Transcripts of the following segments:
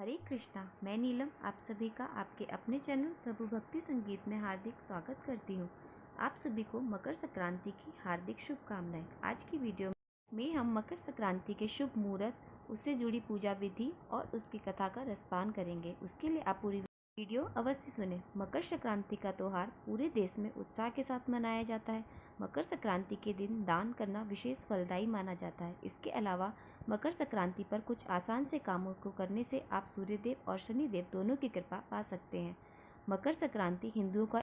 हरे कृष्णा। मैं नीलम आप सभी का आपके अपने चैनल प्रभु भक्ति संगीत में हार्दिक स्वागत करती हूँ। आप सभी को मकर संक्रांति की हार्दिक शुभकामनाएं। आज की वीडियो में हम मकर संक्रांति के शुभ मुहूर्त, उससे जुड़ी पूजा विधि और उसकी कथा का रसपान करेंगे। उसके लिए आप पूरी वीडियो अवश्य सुने। मकर संक्रांति का त्यौहार पूरे देश में उत्साह के साथ मनाया जाता है। मकर संक्रांति के दिन दान करना विशेष फलदायी माना जाता है। इसके अलावा मकर संक्रांति पर कुछ आसान से कामों को करने से आप सूर्यदेव और शनिदेव दोनों की कृपा पा सकते हैं। मकर संक्रांति हिंदुओं का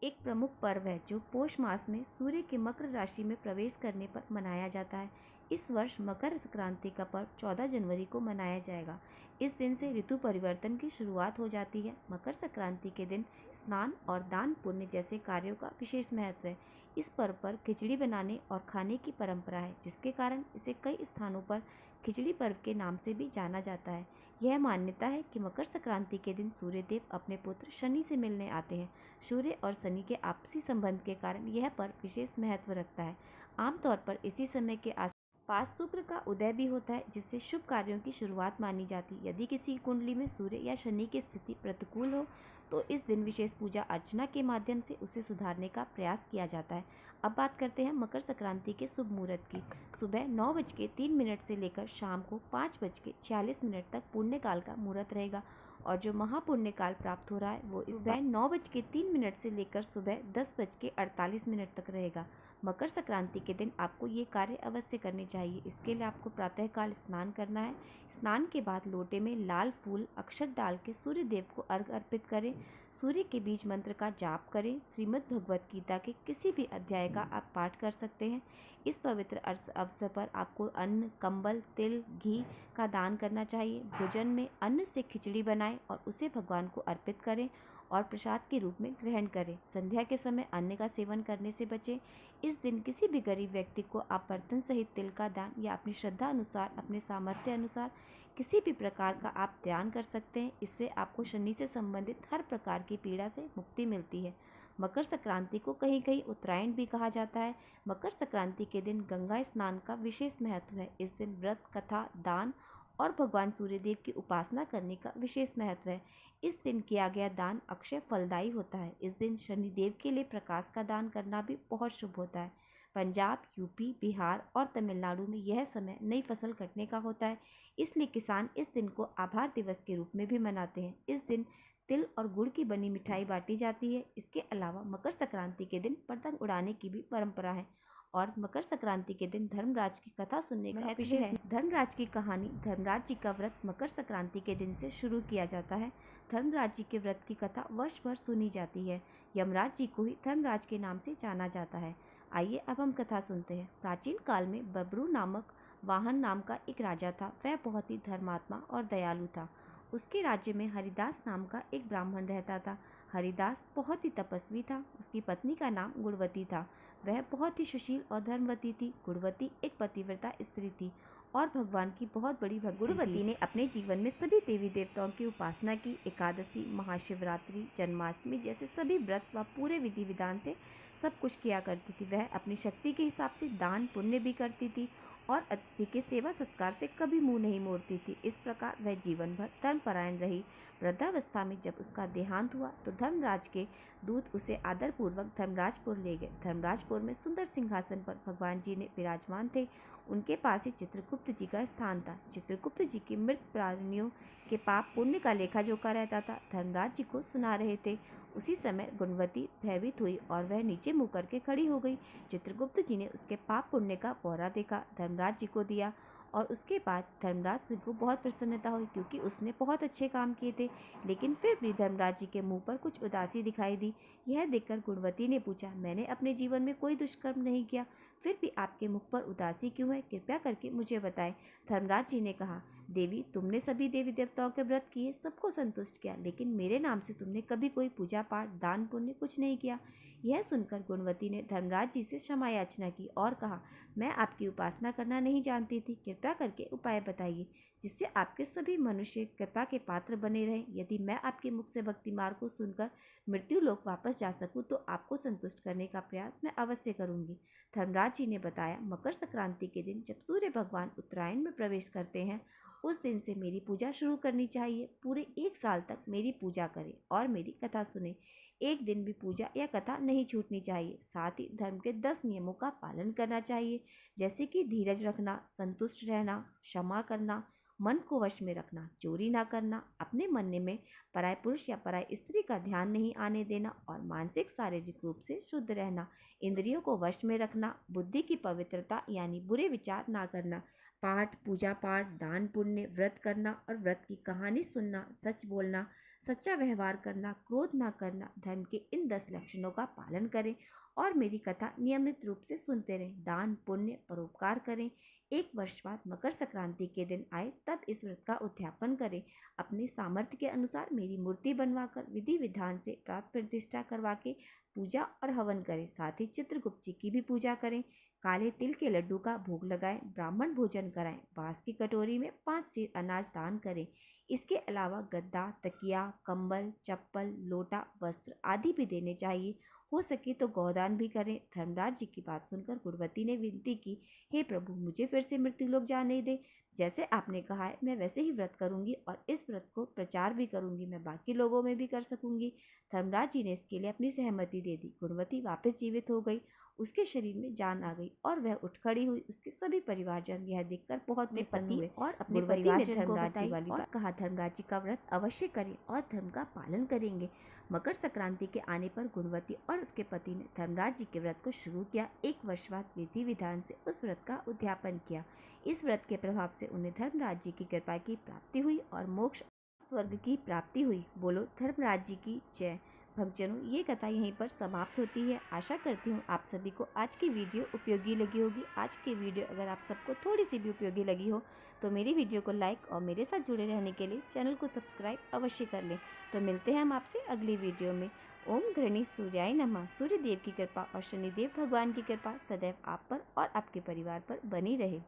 एक प्रमुख पर्व है जो पौष मास में सूर्य के मकर राशि में प्रवेश करने पर मनाया जाता है। इस वर्ष मकर संक्रांति का पर्व 14 जनवरी को मनाया जाएगा। इस दिन से ऋतु परिवर्तन की शुरुआत हो जाती है। मकर संक्रांति के दिन स्नान और दान पुण्य जैसे कार्यों का विशेष महत्व है। इस पर्व पर खिचड़ी बनाने और खाने की परंपरा है, जिसके कारण इसे कई स्थानों पर खिचड़ी पर्व के नाम से भी जाना जाता है। यह मान्यता है कि मकर संक्रांति के दिन सूर्यदेव अपने पुत्र शनि से मिलने आते हैं। सूर्य और शनि के आपसी संबंध के कारण यह पर्व विशेष महत्व रखता है। आमतौर पर इसी समय के आसपास शुक्र का उदय भी होता है, जिससे शुभ कार्यों की शुरुआत मानी जाती है। यदि किसी कुंडली में सूर्य या शनि की स्थिति प्रतिकूल हो तो इस दिन विशेष पूजा अर्चना के माध्यम से उसे सुधारने का प्रयास किया जाता है। अब बात करते हैं मकर संक्रांति के शुभ मुहूर्त की। सुबह 9:03 से लेकर शाम को 5:46 तक पुण्यकाल का मुहूर्त रहेगा और जो महापुण्यकाल प्राप्त हो रहा है वो सुबह 9:03 से लेकर सुबह 10:48 तक रहेगा। मकर संक्रांति के दिन आपको ये कार्य अवश्य करने चाहिए। इसके लिए आपको प्रातःकाल स्नान करना है। स्नान के बाद लोटे में लाल फूल अक्षत डाल के सूर्य देव को अर्घ अर्पित करें। सूर्य के बीज मंत्र का जाप करें। श्रीमद् भगवत गीता के किसी भी अध्याय का आप पाठ कर सकते हैं। इस पवित्र अवसर पर आपको अन्न, कंबल, तिल, घी का दान करना चाहिए। भोजन में अन्न से खिचड़ी बनाएं और उसे भगवान को अर्पित करें और प्रसाद के रूप में ग्रहण करें। संध्या के समय अन्न का सेवन करने से बचें। इस दिन किसी भी गरीब व्यक्ति को आप बर्तन सहित तिल का दान या अपनी श्रद्धा अनुसार, अपने सामर्थ्य अनुसार किसी भी प्रकार का आप दान कर सकते हैं। इससे आपको शनि से संबंधित हर प्रकार की पीड़ा से मुक्ति मिलती है। मकर संक्रांति को कहीं कहीं उत्तरायण भी कहा जाता है। मकर संक्रांति के दिन गंगा स्नान का विशेष महत्व है। इस दिन व्रत, कथा, दान और भगवान सूर्यदेव की उपासना करने का विशेष महत्व है। इस दिन किया गया दान अक्षय फलदायी होता है। इस दिन शनिदेव के लिए प्रकाश का दान करना भी बहुत शुभ होता है। पंजाब, यूपी, बिहार और तमिलनाडु में यह समय नई फसल कटने का होता है, इसलिए किसान इस दिन को आभार दिवस के रूप में भी मनाते हैं। इस दिन तिल और गुड़ की बनी मिठाई बांटी जाती है। इसके अलावा मकर संक्रांति के दिन पतंग उड़ाने की भी परंपरा है और मकर संक्रांति के दिन धर्मराज की कथा सुनने का विशेष है। धर्मराज की कहानी। धर्मराज जी का व्रत मकर संक्रांति के दिन से शुरू किया जाता है। धर्मराज जी के व्रत की कथा वर्ष भर सुनी जाती है। यमराज जी को ही धर्मराज के नाम से जाना जाता है। आइए अब हम कथा सुनते हैं। प्राचीन काल में बब्रू नामक वाहन नाम का एक राजा था। वह बहुत ही धर्मात्मा और दयालु था। उसके राज्य में हरिदास नाम का एक ब्राह्मण रहता था। हरिदास बहुत ही तपस्वी था। उसकी पत्नी का नाम गुणवती था। वह बहुत ही सुशील और धर्मवती थी। गुणवती एक पतिव्रता स्त्री थी और भगवान की बहुत बड़ी भक्त थी। गुणवती ने अपने जीवन में सभी देवी देवताओं की उपासना की। एकादशी, महाशिवरात्रि, जन्माष्टमी जैसे सभी व्रत व पूरे विधि विधान से सब कुछ किया करती थी। वह अपनी शक्ति के हिसाब से दान पुण्य भी करती थी और अतिथि के सेवा सत्कार से कभी मुंह नहीं मोड़ती थी। इस प्रकार वह जीवन भर धर्मपरायण रही। वृद्धावस्था में जब उसका देहांत हुआ तो धर्मराज के दूत उसे आदरपूर्वक धर्मराजपुर ले गए। धर्मराजपुर में सुंदर सिंहासन पर भगवान जी ने विराजमान थे। उनके पास ही चित्रगुप्त जी का स्थान था। चित्रगुप्त जी के मृत प्राणियों के पाप पुण्य का लेखा जोखा रहता था। धर्मराज जी को सुना रहे थे। उसी समय गुणवती भयभीत हुई और वह नीचे मुँह करके खड़ी हो गई। चित्रगुप्त जी ने उसके पाप पुण्य का ब्यौरा देखा, धर्मराज जी को दिया और उसके बाद धर्मराज जी को बहुत प्रसन्नता हुई क्योंकि उसने बहुत अच्छे काम किए थे। लेकिन फिर भी धर्मराज जी के मुंह पर कुछ उदासी दिखाई दी। यह देखकर गुणवती ने पूछा, मैंने अपने जीवन में कोई दुष्कर्म नहीं किया, फिर भी आपके मुख पर उदासी क्यों है? कृपया करके मुझे बताएं। धर्मराज जी ने कहा, देवी, तुमने सभी देवी देवताओं के व्रत किए, सबको संतुष्ट किया, लेकिन मेरे नाम से तुमने कभी कोई पूजा पाठ, दान पुण्य कुछ नहीं किया। यह सुनकर गुणवती ने धर्मराज जी से क्षमा याचना की और कहा, मैं आपकी उपासना करना नहीं जानती थी। कृपया करके उपाय बताइए जिससे आपके सभी मनुष्य कृपा के पात्र बने रहें। यदि मैं आपके मुख से भक्ति मार्ग को सुनकर मृत्यु लोक वापस जा सकूं तो आपको संतुष्ट करने का प्रयास मैं अवश्य करूंगी। धर्मराज जी ने बताया, मकर संक्रांति के दिन जब सूर्य भगवान उत्तरायण में प्रवेश करते हैं उस दिन से मेरी पूजा शुरू करनी चाहिए। पूरे 1 साल तक मेरी पूजा करें और मेरी कथा सुने। एक दिन भी पूजा या कथा नहीं छूटनी चाहिए। साथ ही धर्म के 10 नियमों का पालन करना चाहिए, जैसे कि धीरज रखना, संतुष्ट रहना, क्षमा करना, मन को वश में रखना, चोरी ना करना, अपने मन में पराय पुरुष या पराय स्त्री का ध्यान नहीं आने देना और मानसिक शारीरिक रूप से शुद्ध रहना, इंद्रियों को वश में रखना, बुद्धि की पवित्रता यानी बुरे विचार ना करना, पाठ, पूजा पाठ, दान पुण्य, व्रत करना और व्रत की कहानी सुनना, सच बोलना, सच्चा व्यवहार करना, क्रोध ना करना, धर्म के इन 10 लक्षणों का पालन करें और मेरी कथा नियमित रूप से सुनते रहें। दान पुण्य परोपकार करें। 1 वर्ष बाद मकर संक्रांति के दिन आए तब इस व्रत का उद्यापन करें। अपने सामर्थ्य के अनुसार मेरी मूर्ति बनवाकर विधि विधान से प्राप्त प्रतिष्ठा करवा के पूजा और हवन करें। साथ ही चित्रगुप्त जी की भी पूजा करें। काले तिल के लड्डू का भोग लगाएं, ब्राह्मण भोजन कराएं, बांस की कटोरी में 5 सेर अनाज दान करें। इसके अलावा गद्दा, तकिया, कंबल, चप्पल, लोटा, वस्त्र आदि भी देने चाहिए। हो सके तो गौदान भी करें। धर्मराज जी की बात सुनकर गुणवती ने विनती की, हे प्रभु, मुझे फिर से मृत्यु लोक जाने दे। जैसे आपने कहा है मैं वैसे ही व्रत करूंगी और इस व्रत को प्रचार भी करूंगी, मैं बाकी लोगों में भी कर सकूंगी। धर्मराज जी ने इसके लिए अपनी सहमति दे दी। गुणवती वापस जीवित हो गई, उसके शरीर में जान आ गई और वह उठ खड़ी हुई। उसके सभी परिवारजन यह देखकर बहुत प्रसन्न हुए और अपने परिवारजन को बताई और कहा, धर्मराज जी का व्रत अवश्य करें और धर्म का पालन करेंगे। मकर संक्रांति के आने पर गुणवती और उसके पति ने धर्मराज जी के व्रत को शुरू किया। 1 वर्ष बाद विधि विधान से उस व्रत का उद्यापन किया। इस व्रत के प्रभाव से उन्हें धर्मराज जी की कृपा की प्राप्ति हुई और मोक्ष स्वर्ग की प्राप्ति हुई। बोलो धर्मराज जी की जय। भक्तजनों, ये कथा यहीं पर समाप्त होती है। आशा करती हूँ आप सभी को आज की वीडियो उपयोगी लगी होगी। आज की वीडियो अगर आप सबको थोड़ी सी भी उपयोगी लगी हो तो मेरी वीडियो को लाइक और मेरे साथ जुड़े रहने के लिए चैनल को सब्सक्राइब अवश्य कर लें। तो मिलते हैं हम आपसे अगली वीडियो में। ओम गृणी सूर्याय नमः। सूर्य देव की कृपा और शनिदेव भगवान की कृपा सदैव आप पर और आपके परिवार पर बनी रहे।